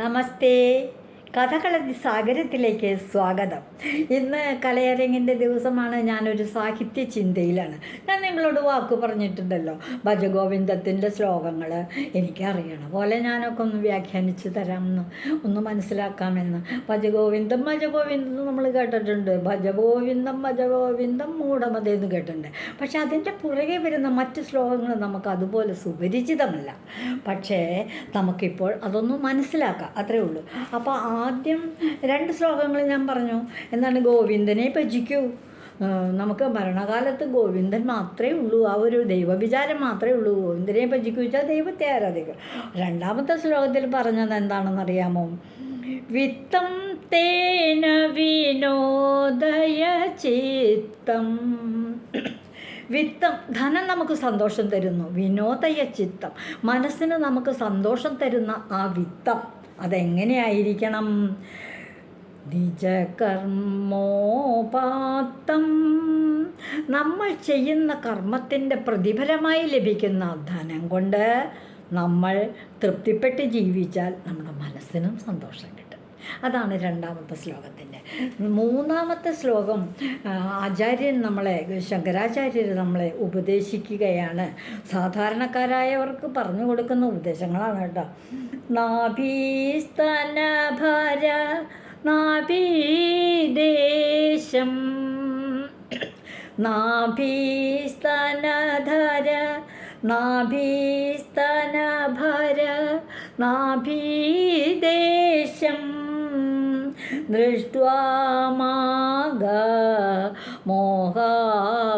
നമസ്തേ. കഥകളി സാഗരത്തിലേക്ക് സ്വാഗതം. ഇന്ന് കലയരങ്ങിൻ്റെ ദിവസമാണ്. ഞാനൊരു സാഹിത്യ ചിന്തയിലാണ്. ഞാൻ നിങ്ങളോട് വാക്ക് പറഞ്ഞിട്ടുണ്ടല്ലോ, ഭജഗോവിന്ദത്തിൻ്റെ ശ്ലോകങ്ങൾ എനിക്കറിയണ പോലെ ഞാനൊക്കെ ഒന്ന് വ്യാഖ്യാനിച്ച് തരാമെന്ന്, ഒന്ന് മനസ്സിലാക്കാമെന്ന്. ഭജഗോവിന്ദം ഭജഗോവിന്ദം നമ്മൾ കേട്ടിട്ടുണ്ട്. ഭജഗോവിന്ദം മൂഢമതയെന്ന് കേട്ടിട്ടുണ്ട്. പക്ഷെ അതിൻ്റെ പുറകെ വരുന്ന മറ്റ് ശ്ലോകങ്ങൾ നമുക്ക് അതുപോലെ സുപരിചിതമല്ല. പക്ഷേ നമുക്കിപ്പോൾ അതൊന്ന് മനസ്സിലാക്കാം, അത്രേ ഉള്ളൂ. അപ്പോൾ ആദ്യം 2 ശ്ലോകങ്ങൾ ഞാൻ പറഞ്ഞു. എന്താണ്? ഗോവിന്ദനെ ഭജിക്കൂ. നമുക്ക് മരണകാലത്ത് ഗോവിന്ദൻ മാത്രമേ ഉള്ളൂ, ആ ഒരു ദൈവവിചാരം മാത്രമേ ഉള്ളൂ. ഗോവിന്ദനെ ഭജിക്കൂ വെച്ചാൽ ദൈവത്തെ ആരാധിക്കുക. 2ാമത്തെ ശ്ലോകത്തിൽ പറഞ്ഞത് എന്താണെന്നറിയാമോ? വിത്തം തേന വിനോദയ ചിത്തം. വിത്തം, ധനം നമുക്ക് സന്തോഷം തരുന്നു. വിനോദയ ചിത്തം, മനസ്സിന് നമുക്ക് സന്തോഷം തരുന്ന ആ വിത്തം അതെങ്ങനെയായിരിക്കണം? നിജകർമ്മോപാത്തം, നമ്മൾ ചെയ്യുന്ന കർമ്മത്തിൻ്റെ പ്രതിഫലമായി ലഭിക്കുന്ന ധനം കൊണ്ട് നമ്മൾ തൃപ്തിപ്പെട്ട് ജീവിച്ചാൽ നമ്മുടെ മനസ്സിനും സന്തോഷം കിട്ടും. അതാണ് 2ാമത്തെ ശ്ലോകത്തിൻ്റെ. 3ാമത്തെ ശ്ലോകം ശങ്കരാചാര്യർ നമ്മളെ ഉപദേശിക്കുകയാണ്. സാധാരണക്കാരായവർക്ക് പറഞ്ഞു കൊടുക്കുന്ന ഉപദേശങ്ങളാണ് കേട്ടോ. നാഭീസ്തനഭര നാഭീദേശം, നാഭീസ്തനധര നാഭീസ്തനഭര നാഭീദേശം ദൃഷ്ട്വാ മാഗ മോഹാവേശം,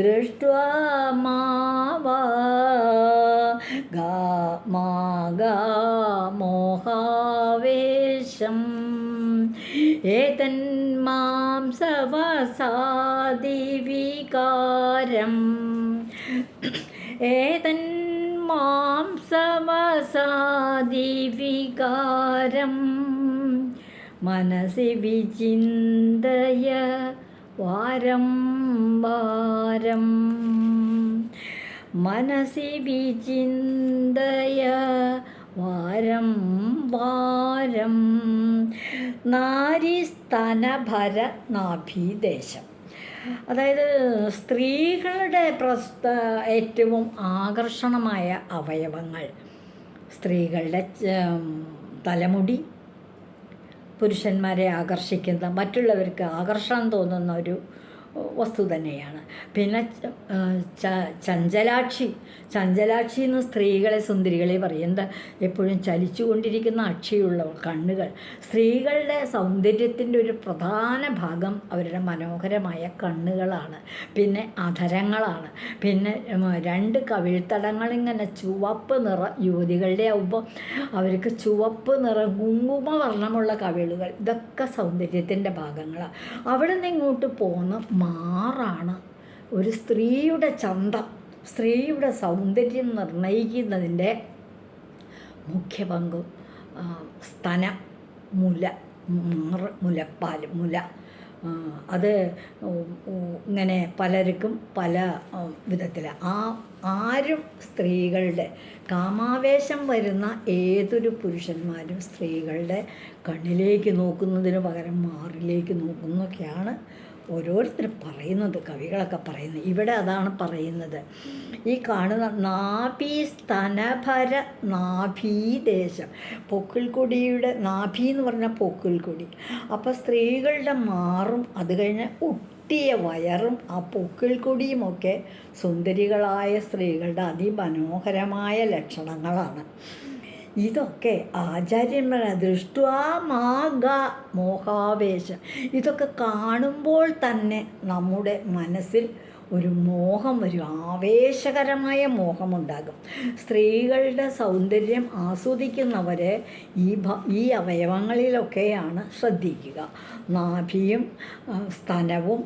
ദൃഷ്ട്വാ മോഹാവേശം ഏതന്മാം സവസാദി വികാരം, ഏതന്മാം സവസാദി വികാരം മനസി വിചിന്തയ വാരം വാരം, മനസി വിചിന്തയ വാരം വാരം. നാരിസ്തനഭര നാഭീദേശം, അതായത് സ്ത്രീകളുടെ ഏറ്റവും ആകർഷണമായ അവയവങ്ങൾ. സ്ത്രീകളുടെ തലമുടി പുരുഷന്മാരെ ആകർഷിക്കുന്ന, മറ്റുള്ളവർക്ക് ആകർഷണം തോന്നുന്ന ഒരു വസ്തു തന്നെയാണ്. പിന്നെ ചഞ്ചലാക്ഷി എന്ന് സ്ത്രീകളെ, സുന്ദരികളെ പറയും. എന്താ? എപ്പോഴും ചലിച്ചുകൊണ്ടിരിക്കുന്ന അക്ഷിയുള്ള കണ്ണുകൾ. സ്ത്രീകളുടെ സൗന്ദര്യത്തിൻ്റെ ഒരു പ്രധാന ഭാഗം അവരുടെ മനോഹരമായ കണ്ണുകളാണ്. പിന്നെ അധരങ്ങളാണ്. പിന്നെ 2 കവിൾത്തടങ്ങളിങ്ങനെ ചുവപ്പ് നിറം, യുവതികളുടെ ആവുമ്പോൾ അവർക്ക് ചുവപ്പ് നിറം, കുങ്കുമവർണ്ണമുള്ള കവിളുകൾ, ഇതൊക്കെ സൗന്ദര്യത്തിൻ്റെ ഭാഗങ്ങളാണ്. അവിടെ നിന്ന് ഇങ്ങോട്ട് പോകുന്ന മാറാണ് ഒരു സ്ത്രീയുടെ ചന്തം, സ്ത്രീയുടെ സൗന്ദര്യം നിർണയിക്കുന്നതിൻ്റെ മുഖ്യ പങ്കും. സ്തനം, മുല അത് ഇങ്ങനെ പലർക്കും പല വിധത്തിൽ. ആരും സ്ത്രീകളുടെ കാമാവേശം വരുന്ന ഏതൊരു പുരുഷന്മാരും സ്ത്രീകളുടെ കണ്ണിലേക്ക് നോക്കുന്നതിന് പകരം മാറിലേക്ക് നോക്കുന്നൊക്കെയാണ് ഓരോരുത്തർ പറയുന്നത്, കവികളൊക്കെ പറയുന്നത്. ഇവിടെ അതാണ് പറയുന്നത്. ഈ കാണുന്ന നാഭീസ്തനഭര നാഭീദേശം, പൊക്കിൾക്കൊടിയുടെ നാഭി എന്ന് പറഞ്ഞാൽ പൊക്കിൾക്കൊടി. അപ്പോൾ സ്ത്രീകളുടെ മാറും, അത് കഴിഞ്ഞ് ഒട്ടിയ വയറും ആ പൊക്കിൾക്കൊടിയുമൊക്കെ സുന്ദരികളായ സ്ത്രീകളുടെ അതിമനോഹരമായ ലക്ഷണങ്ങളാണ്. ഇതൊക്കെ ആചാര്യന്മാർ ദൃഷ്ട്വാ മാഗ മോഹാവേശം, ഇതൊക്കെ കാണുമ്പോൾ തന്നെ നമ്മുടെ മനസ്സിൽ ഒരു മോഹം വരും, ആവേശകരമായ മോഹമുണ്ടാകും. സ്ത്രീകളുടെ സൗന്ദര്യം ആസ്വദിക്കുന്നവരെ ഈ അവയവങ്ങളിലൊക്കെയാണ് ശ്രദ്ധിക്കുക. നാഭിയും സ്തനവും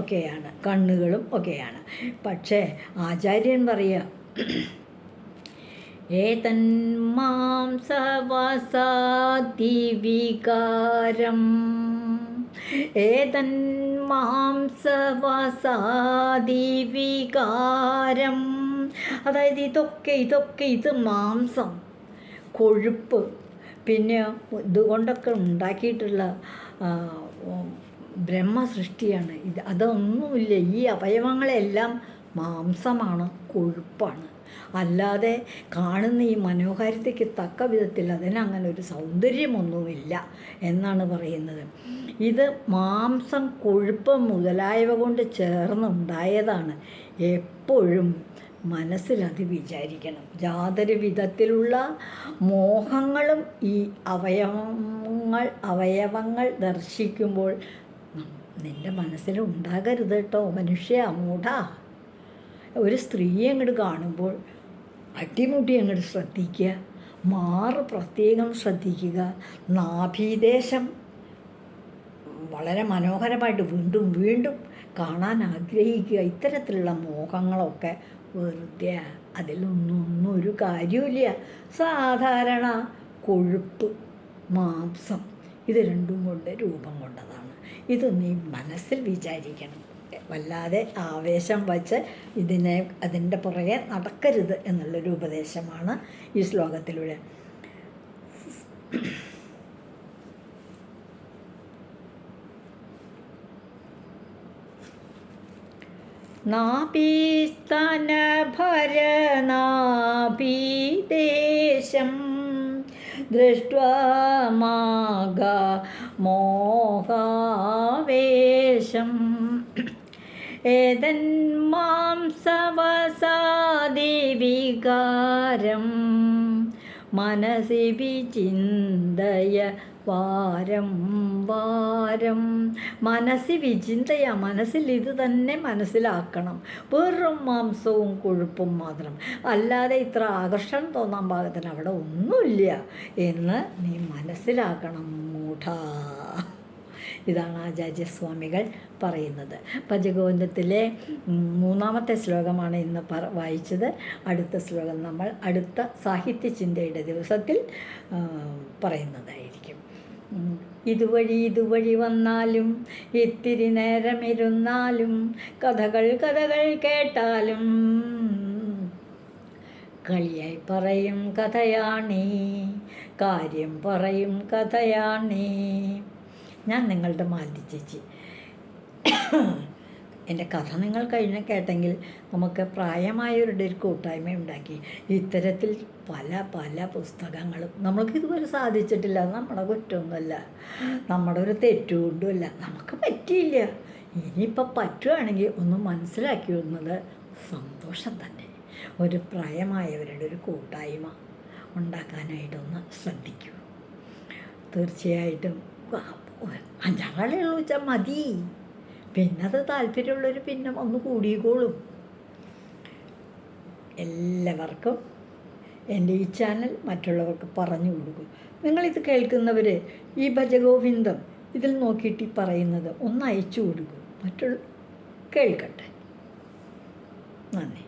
ഒക്കെയാണ്, കണ്ണുകളും ഒക്കെയാണ്. പക്ഷേ ആചാര്യൻ പറയുക, ഏതന്മാം സവസാദി വികാരം, ഏതന്മാം സവസാദി വികാരം. അതായത് ഇത് മാംസം, കൊഴുപ്പ്, പിന്നെ ഇതുകൊണ്ടൊക്കെ ഉണ്ടാക്കിയിട്ടുള്ള ബ്രഹ്മസൃഷ്ടിയാണ് ഇത്. അതൊന്നുമില്ല. ഈ അവയവങ്ങളെല്ലാം മാംസമാണ്, കൊഴുപ്പാണ്. അല്ലാതെ കാണുന്ന ഈ മനോഹാരിതയ്ക്ക് തക്ക വിധത്തിൽ അതിനങ്ങനെ ഒരു സൗന്ദര്യമൊന്നുമില്ല എന്നാണ് പറയുന്നത്. ഇത് മാംസം, കൊഴുപ്പ് മുതലായവ കൊണ്ട് ചേർന്നുണ്ടായതാണ്. എപ്പോഴും മനസ്സിലത് വിചാരിക്കണം. യാതൊരു വിധത്തിലുള്ള മോഹങ്ങളും ഈ അവയവങ്ങൾ ദർശിക്കുമ്പോൾ നിൻ്റെ മനസ്സിൽ ഉണ്ടാകരുത് കേട്ടോ മനുഷ്യ, മൂഢ. ഒരു സ്ത്രീയെ അങ്ങോട്ട് കാണുമ്പോൾ അടിമുടി അങ്ങോട്ട് ശ്രദ്ധിക്കുക, മാറ് പ്രത്യേകം ശ്രദ്ധിക്കുക, നാഭീദേശം വളരെ മനോഹരമായിട്ട് വീണ്ടും വീണ്ടും കാണാൻ ആഗ്രഹിക്കുക. ഇത്തരത്തിലുള്ള മോഹങ്ങളൊക്കെ വെറുതെ, അതിലൊന്നും ഒരു കാര്യമില്ല. സാധാരണ കൊഴുപ്പ്, മാംസം, ഇത് രണ്ടും കൊണ്ട് രൂപം കൊണ്ടതാണ്. ഇത് നീ മനസ്സിൽ വിചാരിക്കണം. വല്ലാതെ ആവേശം വച്ച് അതിൻ്റെ പുറകെ നടക്കരുത് എന്നുള്ളൊരു ഉപദേശമാണ് ഈ ശ്ലോകത്തിലൂടെ. നാഭീസ്തനഭരനാഭീദേശം ദൃഷ്ട്വാ മാഗ മോഹാവേശം ഏതന്മാംസവസാദിവികാരം മനസി വിചിന്തയ വാരം വാരം. മനസ്സി വിചിന്തയ, മനസ്സിൽ ഇത് തന്നെ മനസ്സിലാക്കണം. വെറും മാംസവും കൊഴുപ്പും മാത്രം, അല്ലാതെ ഇത്ര ആകർഷണം തോന്നാൻ പാകത്തിന് അവിടെ ഒന്നുമില്ല എന്ന് നീ മനസ്സിലാക്കണം മൂഢ. ഇതാണ് ആചാര്യസ്വാമികൾ പറയുന്നത്. ഭജഗോവിന്ദത്തിലെ 3-ാമത്തെ ശ്ലോകമാണ് ഇന്ന് വായിച്ചത്. അടുത്ത ശ്ലോകം നമ്മൾ അടുത്ത സാഹിത്യചിന്തയുടെ ദിവസത്തിൽ പറയുന്നതായിരിക്കും. ഇതുവഴി വന്നാലും ഇത്തിരി നേരമിരുന്നാലും കഥകൾ കേട്ടാലും കളിയായി പറയും കഥയാണേ, കാര്യം പറയും കഥയാണേ. ഞാൻ നിങ്ങളുടെ മാലതി ചേച്ചി. എൻ്റെ കഥ നിങ്ങൾ കേട്ടെങ്കിൽ നമുക്ക് പ്രായമായവരുടെ ഒരു കൂട്ടായ്മ ഉണ്ടാക്കി ഇത്തരത്തിൽ പല പുസ്തകങ്ങളും നമ്മൾക്കിതുപോലെ സാധിച്ചിട്ടില്ല. നമ്മുടെ കുറ്റമൊന്നുമല്ല, നമ്മുടെ ഒരു തെറ്റുകൊണ്ടുമല്ല, നമുക്ക് പറ്റിയില്ല. ഇനിയിപ്പോൾ പറ്റുകയാണെങ്കിൽ ഒന്ന് മനസ്സിലാക്കി വന്നത് സന്തോഷം തന്നെ. ഒരു പ്രായമായവരുടെ ഒരു കൂട്ടായ്മ ഉണ്ടാക്കാനായിട്ടൊന്ന് ശ്രദ്ധിക്കൂ. തീർച്ചയായിട്ടും 5-6 ആളുകൾ വെച്ചാൽ മതി. പിന്നെ അത് താല്പര്യമുള്ളവർ പിന്നെ ഒന്ന് കൂടിക്കോളും. എല്ലാവർക്കും എൻ്റെ ഈ ചാനൽ മറ്റുള്ളവർക്ക് പറഞ്ഞു കൊടുക്കും. നിങ്ങളിത് കേൾക്കുന്നവർ ഈ ഭജഗോവിന്ദം ഇതിൽ നോക്കിയിട്ട് ഈ പറയുന്നത് ഒന്ന് അയച്ചു കൊടുക്കും, മറ്റുള്ള കേൾക്കട്ടെ. നന്ദി.